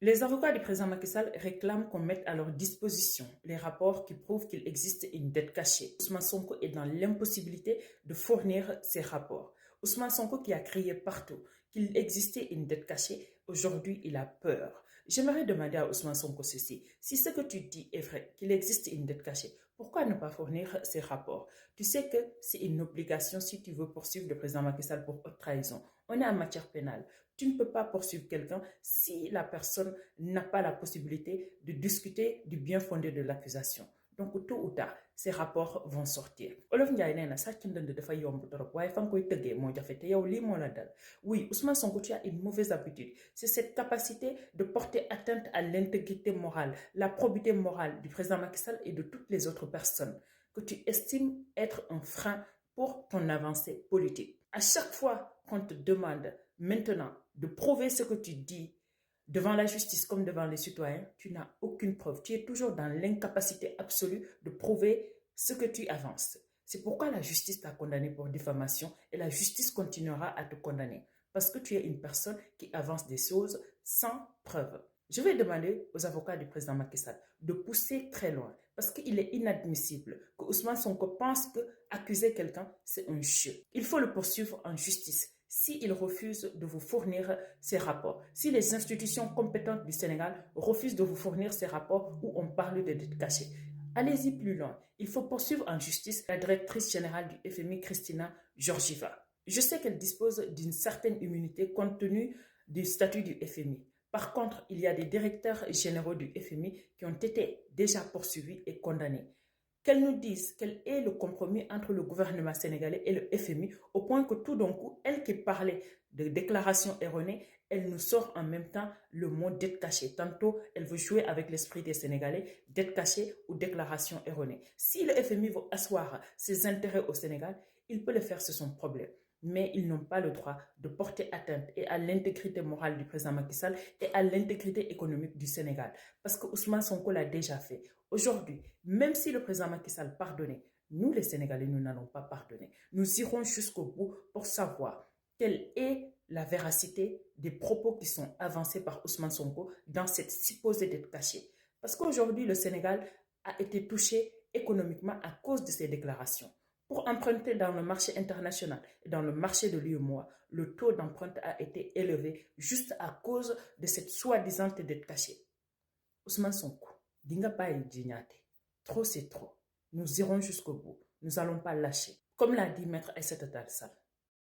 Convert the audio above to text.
Les avocats du président Macky Sall réclament qu'on mette à leur disposition les rapports qui prouvent qu'il existe une dette cachée. Ousmane Sonko est dans l'impossibilité de fournir ces rapports. Ousmane Sonko qui a crié partout qu'il existait une dette cachée, aujourd'hui il a peur. J'aimerais demander à Ousmane Sonko ceci. Si ce que tu dis est vrai, qu'il existe une dette cachée, pourquoi ne pas fournir ces rapports? Tu sais que c'est une obligation si tu veux poursuivre le président Macky Sall pour haute trahison. On est en matière pénale. Tu ne peux pas poursuivre quelqu'un si la personne n'a pas la possibilité de discuter du bien fondé de l'accusation. Donc, tôt ou tard, ces rapports vont sortir. Olof Ndiaye nee na sàcc ndënd dafa yomb trop waaye fa nga koy tëggee moo jafe te yow lii moo la dal. Oui, Ousmane Sonko, tu as une mauvaise habitude. C'est cette capacité de porter atteinte à l'intégrité morale, la probité morale du président Macky Sall et de toutes les autres personnes que tu estimes être un frein pour ton avancée politique. À chaque fois qu'on te demande maintenant de prouver ce que tu dis devant la justice comme devant les citoyens, tu n'as aucune preuve. Tu es toujours dans l'incapacité absolue de prouver ce que tu avances. C'est pourquoi la justice t'a condamné pour diffamation et la justice continuera à te condamner. Parce que tu es une personne qui avance des choses sans preuve. Je vais demander aux avocats du président Macky Sall de pousser très loin parce qu'il est inadmissible que Ousmane Sonko pense que accuser quelqu'un, c'est un jeu. Il faut le poursuivre en justice s'il refuse de vous fournir ces rapports. Si les institutions compétentes du Sénégal refusent de vous fournir ces rapports où on parle de dettes cachées, allez-y plus loin. Il faut poursuivre en justice la directrice générale du FMI, Christina Georgieva. Je sais qu'elle dispose d'une certaine immunité compte tenu du statut du FMI. Par contre, il y a des directeurs généraux du FMI qui ont été déjà poursuivis et condamnés. Qu'elle nous dise quel est le compromis entre le gouvernement sénégalais et le FMI, au point que tout d'un coup, elle qui parlait de déclarations erronées, elle nous sort en même temps le mot dette cachée. Tantôt, elle veut jouer avec l'esprit des Sénégalais, dette cachée ou déclaration erronée. Si le FMI veut asseoir ses intérêts au Sénégal, il peut le faire, c'est son problème. Mais ils n'ont pas le droit de porter atteinte et à l'intégrité morale du président Macky Sall et à l'intégrité économique du Sénégal. Parce que Ousmane Sonko l'a déjà fait. Aujourd'hui, même si le président Macky Sall pardonnait, nous les Sénégalais, nous n'allons pas pardonner. Nous irons jusqu'au bout pour savoir quelle est la véracité des propos qui sont avancés par Ousmane Sonko dans cette supposée dette cachée. Parce qu'aujourd'hui, le Sénégal a été touché économiquement à cause de ces déclarations. Pour emprunter dans le marché international et dans le marché de l'UEMOA, le taux d'emprunt a été élevé juste à cause de cette soi-disant dette cachée. Ousmane Sonko, dinga bayi djignate. Trop c'est trop. Nous irons jusqu'au bout. Nous n'allons pas lâcher. Comme l'a dit Maître Aïssata Tall Sall.